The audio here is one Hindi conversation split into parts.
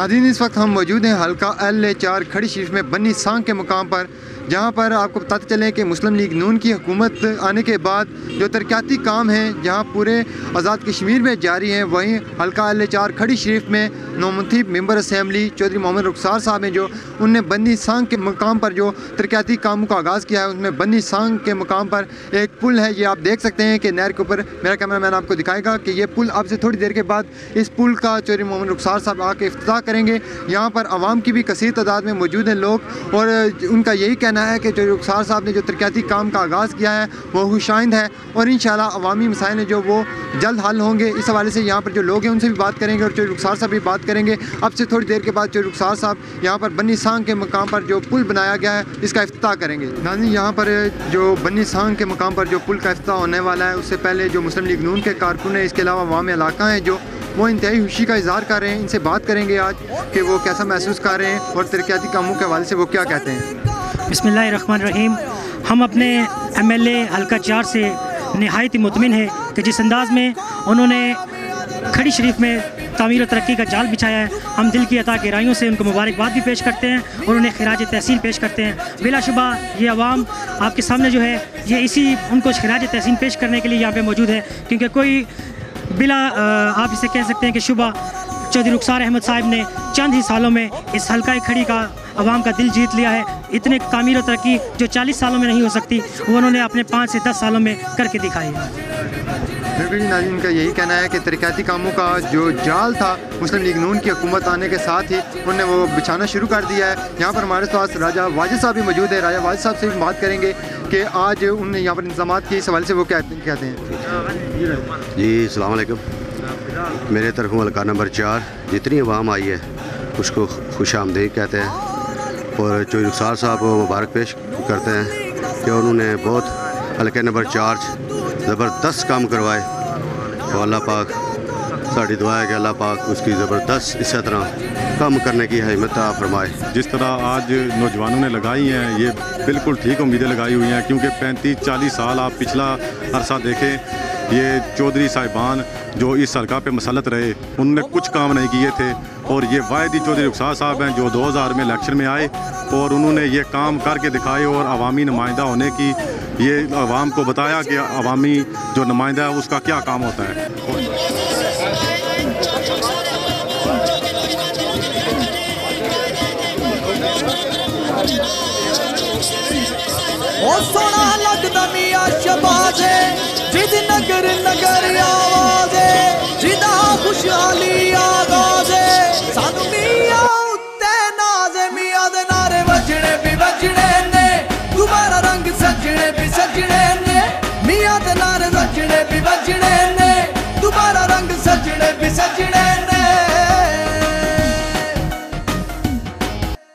नाज़रीन, इस वक्त हम मौजूद हैं हल्का L4 खड़ी शरीफ में बन्नी सांग के मुकाम पर, जहाँ पर आपको बताते चलें कि मुस्लिम लीग नून की हुकूमत आने के बाद जो तरक्याती काम हैं जहाँ पूरे आज़ाद कश्मीर में जारी हैं, वहीं हल्का L4 खड़ी शरीफ में नौमंतखब मेंबर असम्बली चौधरी मोहम्मद रुखसार साहब हैं, जो उनने बन्नी सांग के मुकाम पर जो तरक्याती कामों का आगाज़ किया है। उसमें बन्नी सांग के मुकाम पर एक पुल है, ये आप देख सकते हैं कि नहर के ऊपर, मेरा कैमरामैन आपको दिखाएगा कि ये पुल अब से थोड़ी देर के बाद इस पुल का चौधरी मोहम्मद रुखसार साहब आके इफ्तिताह करेंगे। यहाँ पर आवाम की भी कसीर तादाद में मौजूद हैं लोग, और उनका यही कहना है कि चौधरी रुखसार साहब ने जो तरक्याती काम का आगाज़ किया है वो खुशाइंद है, और इंशाअल्लाह अवामी मसाइल हैं जो वो जल्द हल होंगे। इस हवाले से यहाँ पर जो लोग हैं उनसे भी बात करेंगे और चौधरी रुखसार साहब भी बात करेंगे। अब से थोड़ी देर के बाद चौधरी रुखसार साहब यहाँ पर बन्नी सांग के मुकाम पर जो पुल बनाया गया है इसका इफ्तिताह करेंगे। नाज़रीन, यहाँ पर जो बन्नी सांग के मुकाम पर जो पुल का इफ्तिताह होने वाला है, उससे पहले जो मुस्लिम लीग नून के कारकुन हैं, इसके अलावा अवाम इलाका हैं जो वो इंतहाई खुशी का इजहार कर रहे हैं। इनसे बात करेंगे आज कि वो कैसा महसूस कर रहे हैं और तरक्याती कामों के हवाले से वो क्या कहते हैं। बिस्मिल्लाहिर्रहमानिर्रहीम। हम अपने MLA हल्का 4 से नहायत ही मुतमिन है कि जिस अंदाज़ में उन्होंने खड़ी शरीफ में तामीर और तरक्की का जाल बिछाया है, हम दिल की अता गहराइयों से उनको मुबारकबाद भी पेश करते हैं और उन्हें खिराज तहसीन पेश करते हैं। बिलाशुबा ये अवाम आपके सामने जो है ये इसी उनको खिराज तहसीन पेश करने के लिए यहाँ पे मौजूद है, क्योंकि कोई बिला आप इसे कह सकते हैं कि शुबा चौधरी रुखसार अहमद साहब ने चंद ही सालों में इस हल्का खड़ी का अवाम का दिल जीत लिया है। इतने तामीर और तरक्की जो 40 सालों में नहीं हो सकती वो उन्होंने अपने 5 से 10 सालों में करके दिखाई है। बिल्कुल जी, नाज़रीन का यही कहना है कि तरक्याती कामों का जो जाल था मुस्लिम लीग नून की हुकूमत आने के साथ ही उन्होंने वो बिछाना शुरू कर दिया है। यहाँ पर हमारे पास राजा वाजिद साहब भी मौजूद है। राजा वाजिद साहब से भी बात करेंगे कि आज उन्होंने यहाँ पर इंतजाम किए, इस हवाले से वो कहते हैं। जी अस्सलाम वालेकुम। मेरे तरफ हल्का नंबर 4 जितनी अवाम आई है उसको खुश आमदीद कहते हैं और चौधरी रुखसार साहब को मुबारक पेश करते हैं कि उन्होंने बहुत हल्के नंबर 4 ज़बरदस्त काम करवाए, और अल्लाह पाक साड़ी दुआ है कि अल्लाह पाक उसकी ज़बरदस्त इस तरह काम करने की हिम्मत फरमाए। जिस तरह आज नौजवानों ने लगाई हैं ये बिल्कुल ठीक उम्मीदें लगाई हुई हैं, क्योंकि 35-40 साल आप पिछला अरसा देखें, ये चौधरी साहिबान जो इस हल्का पे मसलत रहे उनने कुछ काम नहीं किए थे, और ये वाहिद चौधरी रुखसार साहब हैं जो 2000 में इलेक्शन में आए और उन्होंने ये काम करके दिखाए और अवामी नुमाइंदा होने की ये अवाम को बताया कि अवामी जो नुमाइंदा है उसका क्या काम होता है। ओ सोना लगदा मियां शबाज जिद नगर नगर आवाज जिदा खुशहाली आगाज सानू मियां उत्ते नाज मियां दे नारे वजने भी वजने ने, दोबारा रंग सजने भी सजने ने, मियां दे नारे वजने भी वजने ने, दोबारा रंग सजने भी सजने ने।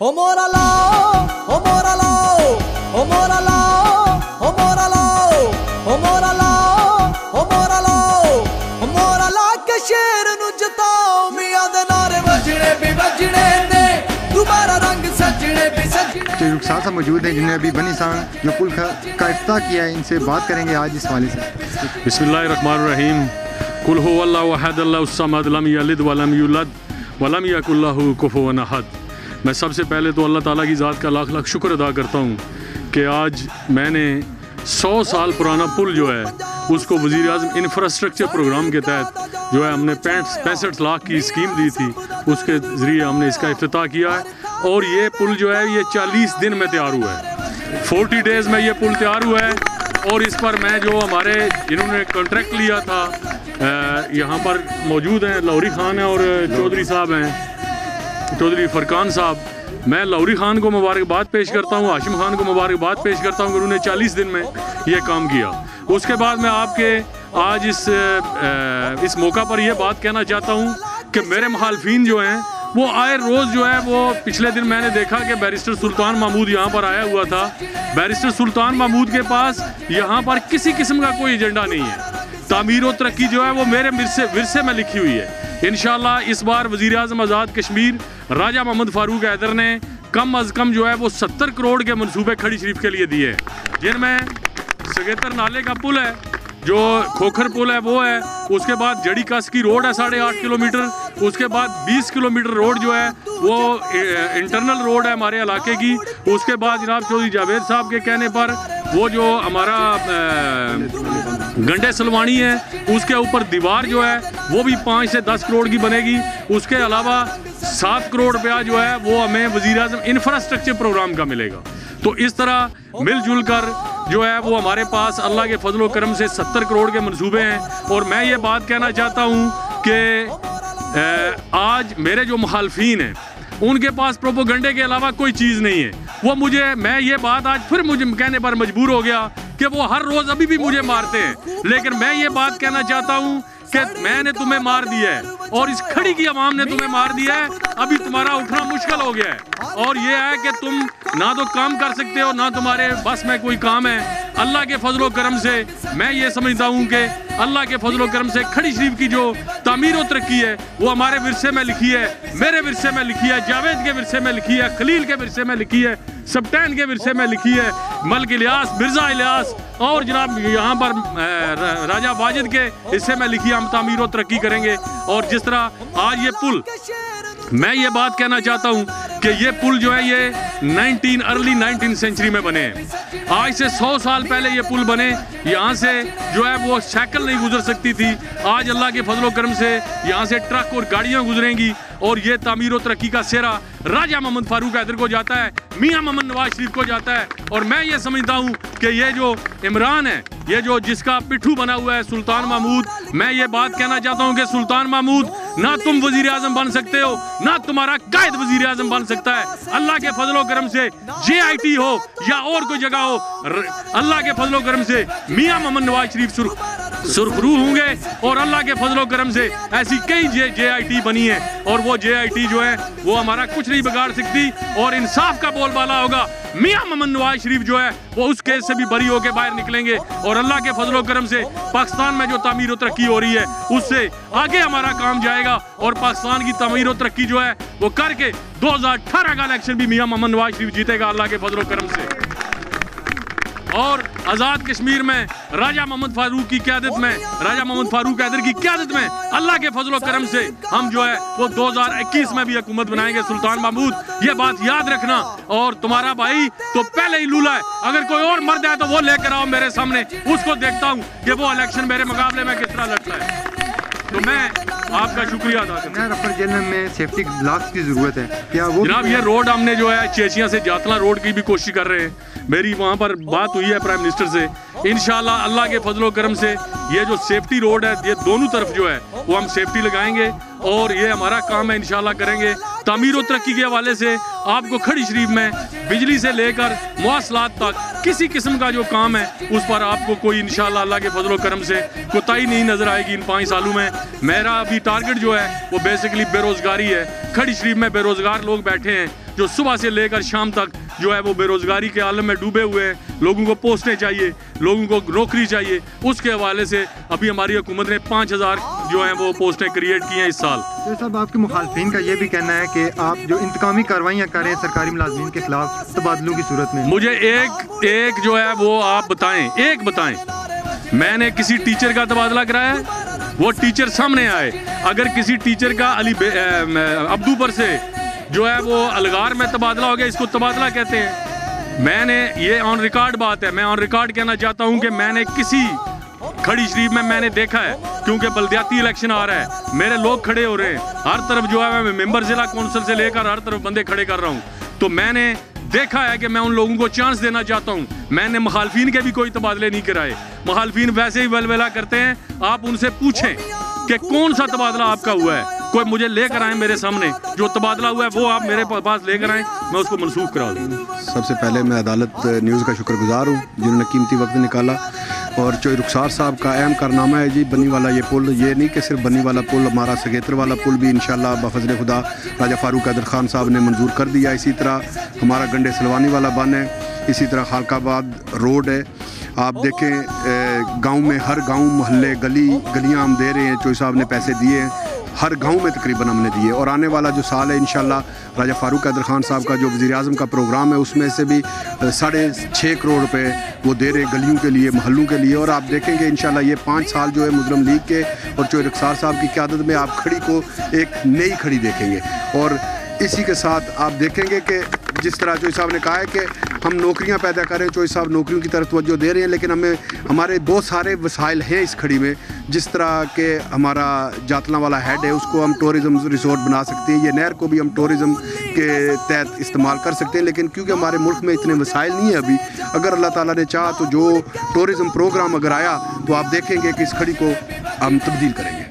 ओ मोरा लाओ, ओ मोरा लाओ, ओ मोरा लाओ, ओ मोरा लाओ, ओ मोरा लाओ, ओ मोरा लाओ, ओ मोरा ला के शेर नु जताओ, मियां दे नारे वजने भी वजने ने, दोबारा रंग सजने भी सजने। चौधरी रुखसार साहब मौजूद हैं जिन्होंने अभी बन्नी सांग जो पुल का इफ्तिताह किया है, इनसे बात करेंगे आज इस हवाले से। बिस्मिल्लाहिर्रहमानिर्रहीम। कुल हुवल्लाहु अहद अल्लाहु सम्मद लम यलिद वलम यूलद वलम यकुल लहू कुफुवन अहद। मैं सबसे पहले तो अल्लाह ताला की ज़ात का लाख लाख शुक्र अदा करता हूँ कि आज मैंने 100 साल पुराना पुल जो है उसको वज़ीर-ए-आज़म इंफ्रास्ट्रक्चर प्रोग्राम के तहत जो है हमने 65 लाख की स्कीम दी थी, उसके ज़रिए हमने इसका इफ्तिताह किया है, और ये पुल जो है ये 40 दिन में तैयार हुआ है। 40 डेज़ में ये पुल तैयार हुआ है, और इस पर मैं जो हमारे जिन्होंने कॉन्ट्रैक्ट लिया था यहाँ पर मौजूद हैं, लाहौरी ख़ान है और चौधरी साहब हैं, चौधरी फरकान साहब। मैं लाहौरी ख़ान को मुबारकबाद पेश करता हूँ, हाशिम ख़ान को मुबारकबाद पेश करता हूँ कि उन्होंने 40 दिन में ये काम किया। उसके बाद मैं आपके आज इस मौका पर यह बात कहना चाहता हूँ कि मेरे मुखालफिन जो हैं वो आए रोज़ जो है वो पिछले दिन मैंने देखा कि बैरिस्टर सुल्तान महमूद यहाँ पर आया हुआ था। बैरिस्टर सुल्तान महमूद के पास यहाँ पर किसी किस्म का कोई एजेंडा नहीं है। तामीर और तरक्की जो है वो मेरे विरसे में लिखी हुई है। इंशाअल्लाह इस बार वज़ीर-ए-आज़म आज़ाद कश्मीर राजा मोहम्मद फ़ारूक हैदर ने कम अज़ कम जो है वो 70 करोड़ के मनसूबे खड़ी शरीफ के लिए दिए, जिनमें सगेतर नाले का पुल है, जो खोखर पुल है वो है, उसके बाद जड़ी कस की रोड है 8.5 किलोमीटर, उसके बाद 20 किलोमीटर रोड जो है वो इंटरनल रोड है हमारे इलाके की। उसके बाद जनाब चौधरी जावेद साहब के कहने पर वो जो हमारा गंडे सलवानी है उसके ऊपर दीवार जो है वो भी 5 से 10 करोड़ की बनेगी। उसके अलावा 7 करोड़ रुपया जो है वो हमें वज़ीर-ए-आज़म इंफ्रास्ट्रक्चर प्रोग्राम का मिलेगा। तो इस तरह मिलजुल कर जो है वो हमारे पास अल्लाह के फजल व करम से 70 करोड़ के मंसूबे हैं। और मैं ये बात कहना चाहता हूँ कि आज मेरे जो मुखालफीन हैं उनके पास प्रोपोगंडे के अलावा कोई चीज़ नहीं है। वो मैं ये बात आज फिर मुझे कहने पर मजबूर हो गया कि वो हर रोज़ अभी भी मुझे मारते हैं, लेकिन मैं ये बात कहना चाहता हूँ कि मैंने तुम्हें मार दिया है और इस खड़ी की आवाम ने तुम्हें मार दिया है। अभी तुम्हारा उठना मुश्किल हो गया है और ये है कि तुम ना तो काम कर सकते हो ना तुम्हारे बस में कोई काम है। अल्लाह के फजल व करम से मैं ये समझता हूँ कि अल्लाह के फजल व करम से खड़ी शरीफ की जो तामीर व तरक्की है वो हमारे विरसे में लिखी है, मेरे विरसे में लिखी है, जावेद के विरसे में लिखी है, खलील के विरसे में लिखी है, सप्टैन के विरसे में लिखी है, मलिक इलियास, मिर्ज़ा इलियास और जनाब यहाँ पर राजा वाजिद के हिस्से में लिखी है। हम तामीर व तरक्की करेंगे। और जिस तरह आज ये पुल, मैं ये बात कहना चाहता हूँ कि ये पुल जो है ये अर्ली 19th सेंचुरी में बने हैं। आज से 100 साल पहले ये पुल बने, यहाँ से जो है वो साइकिल नहीं गुजर सकती थी। आज अल्लाह के फजल व करम से यहाँ से ट्रक और गाड़ियाँ गुजरेंगी और ये तामीर व तरक्की का सेहरा राजा मोहम्मद फारूक हैदर को जाता है, मियाँ मोहम्मद नवाज शरीफ को जाता है। और मैं ये समझता हूँ कि ये जो इमरान है, ये जो जिसका पिट्ठू बना हुआ है सुल्तान महमूद, मैं ये बात कहना चाहता हूँ कि सुल्तान महमूद ना तुम वजीर आजम बन सकते हो ना तुम्हारा कायद वजीर आजम बन सकता है। अल्लाह के फजल व करम से JIT हो या और कोई जगह हो, अल्लाह के फजल व करम से मियाँ मोहम्मद नवाज शरीफ सुरखरू होंगे और अल्लाह के फजल व करम से ऐसी कई JIT बनी है और वो JIT जो है वो हमारा कुछ नहीं बिगाड़ सकती और इंसाफ का बोलबाला होगा। मियाँ मोहम्मद नवाज शरीफ जो है वो उस केस से भी बरी होकर बाहर निकलेंगे और अल्लाह के फजल व करम से पाकिस्तान में जो तामीर व तरक्की हो रही है उससे आगे हमारा काम जाएगा और पाकिस्तान की तामीर व तरक्की जो है वो करके 2018 का इलेक्शन भी मियाँ मोहम्मद नवाज शरीफ जीतेगा अल्लाह के फजल व करम से। और आज़ाद कश्मीर में राजा मोहम्मद फारूक की क़यादत में, राजा मोहम्मद फारूक हैदर की क़यादत में अल्लाह के फजल व करम से हम जो है वो 2021 में भी हुकूमत बनाएंगे। सुल्तान महमूद ये बात याद रखना। और तुम्हारा भाई तो पहले ही लूला है, अगर कोई और मर्द है तो वो लेकर आओ मेरे सामने, उसको देखता हूँ कि वो इलेक्शन मेरे मुकाबले में किस तरह लड़ता है। तो मैं आपका शुक्रिया अदा करता हूँ। रफर जेल में सेफ्टी ग्लास की ज़रूरत है क्या? वो जनाब ये रोड हमने जो है चेचिया से जातला रोड की भी कोशिश कर रहे हैं। मेरी वहाँ पर बात हुई है प्राइम मिनिस्टर से। इंशाल्लाह अल्लाह के फजल व करम से ये जो सेफ्टी रोड है ये दोनों तरफ जो है वो हम सेफ्टी लगाएंगे और ये हमारा काम है, इंशाल्लाह करेंगे। तामीर व तरक्की के हवाले से आपको खड़ी शरीफ में बिजली से लेकर मवासलात तक किसी किस्म का जो काम है उस पर आपको कोई इंशाल्लाह अल्लाह के फजल व करम से कोताही नहीं नज़र आएगी इन 5 सालों में। मेरा अभी टारगेट जो है वो बेसिकली बेरोज़गारी है। खड़ी शरीफ में बेरोज़गार लोग बैठे हैं जो सुबह से लेकर शाम तक जो है वो बेरोज़गारी के आलम में डूबे हुए हैं। लोगों को पोस्टें चाहिए, लोगों को नौकरी चाहिए। उसके हवाले से अभी हमारी हुकूमत ने 5000 जो हैं वो पोस्टें क्रिएट की हैं इस साल। तो साहब आपके मुखालफिन का ये भी कहना है कि आप जो इंतकामी कार्रवाइयाँ कर रहे हैं सरकारी मुलाजमीन के खिलाफ तबादलों की सूरत में, मुझे एक जो है वो आप बताएं, मैंने किसी टीचर का तबादला कराया है? वो टीचर सामने आए। अगर किसी टीचर का अब्दूपर से जो है वो अलगार में तबादला हो गया, इसको तबादला कहते हैं। मैंने ये ऑन रिकॉर्ड बात है, मैं ऑन रिकॉर्ड कहना चाहता हूँ कि मैंने किसी खड़ी शरीफ में मैंने देखा है, क्योंकि बल्दियाती इलेक्शन आ रहा है, मेरे लोग खड़े हो रहे हैं हर तरफ जो है मैं मेंबर जिला कौंसिल से लेकर हर तरफ बंदे खड़े कर रहा हूँ। तो मैंने देखा है कि मैं उन लोगों को चांस देना चाहता हूँ। मैंने मुखालफिन के भी कोई तबादले नहीं कराए। मुखालफिन वैसे ही वलवला करते हैं। आप उनसे पूछें कि कौन सा तबादला आपका हुआ है, कोई मुझे लेकर आए मेरे सामने, जो तबादला हुआ है वो आप मेरे पास लेकर आए, मैं उसको मनसूख करा दूँ। सबसे पहले मैं अदालत न्यूज़ का शुक्रगुजार हूँ जिन्होंने कीमती वक्त निकाला और चौधरी रुखसार साहब का अहम कारनामा है जी बनी वाला ये पुल। ये नहीं कि सिर्फ बनी वाला पुल, हमारा सगेतर वाला पुल भी इंशाल्लाह बफज़ल खुदा राजा फारूक हैदर खान साहब ने मंजूर कर दिया। इसी तरह हमारा गंडे सलवानी वाला बन है, इसी तरह खालकाबाद रोड है। आप देखें गांव में हर गांव मोहल्ले गलियां हम दे रहे हैं, चौधरी साहब ने पैसे दिए हैं। हर गांव में तकरीबन हमने दिए। और आने वाला जो साल है इंशाल्लाह राजा फारूक हैदर खान साहब का जो वज़ीर-ए-आज़म का प्रोग्राम है उसमें से भी 6.5 करोड़ रुपए वो दे रहे गलियों के लिए, महलों के लिए। और आप देखेंगे इंशाल्लाह ये 5 साल जो है मुस्लिम लीग के और चोई रखसार साहब की क़यादत में आप खड़ी को एक नई खड़ी देखेंगे। और इसी के साथ आप देखेंगे कि जिस तरह चोई साहब ने कहा है कि हम नौकरियां पैदा करें, चोई साहब नौकरियों की तरफ तवज्जो दे रहे हैं, लेकिन हमारे बहुत सारे वसाइल हैं इस खड़ी में। जिस तरह के हमारा जातला वाला हेड है उसको हम टूरिज़म रिसोर्ट बना सकते हैं, ये नहर को भी हम टूरिज़म के तहत इस्तेमाल कर सकते हैं। लेकिन क्योंकि हमारे मुल्क में इतने वसाइल नहीं है अभी, अगर अल्लाह ताला ने चाहा तो जो टूरिज़म प्रोग्राम अगर आया तो आप देखेंगे कि इस खड़ी को हम तब्दील करेंगे।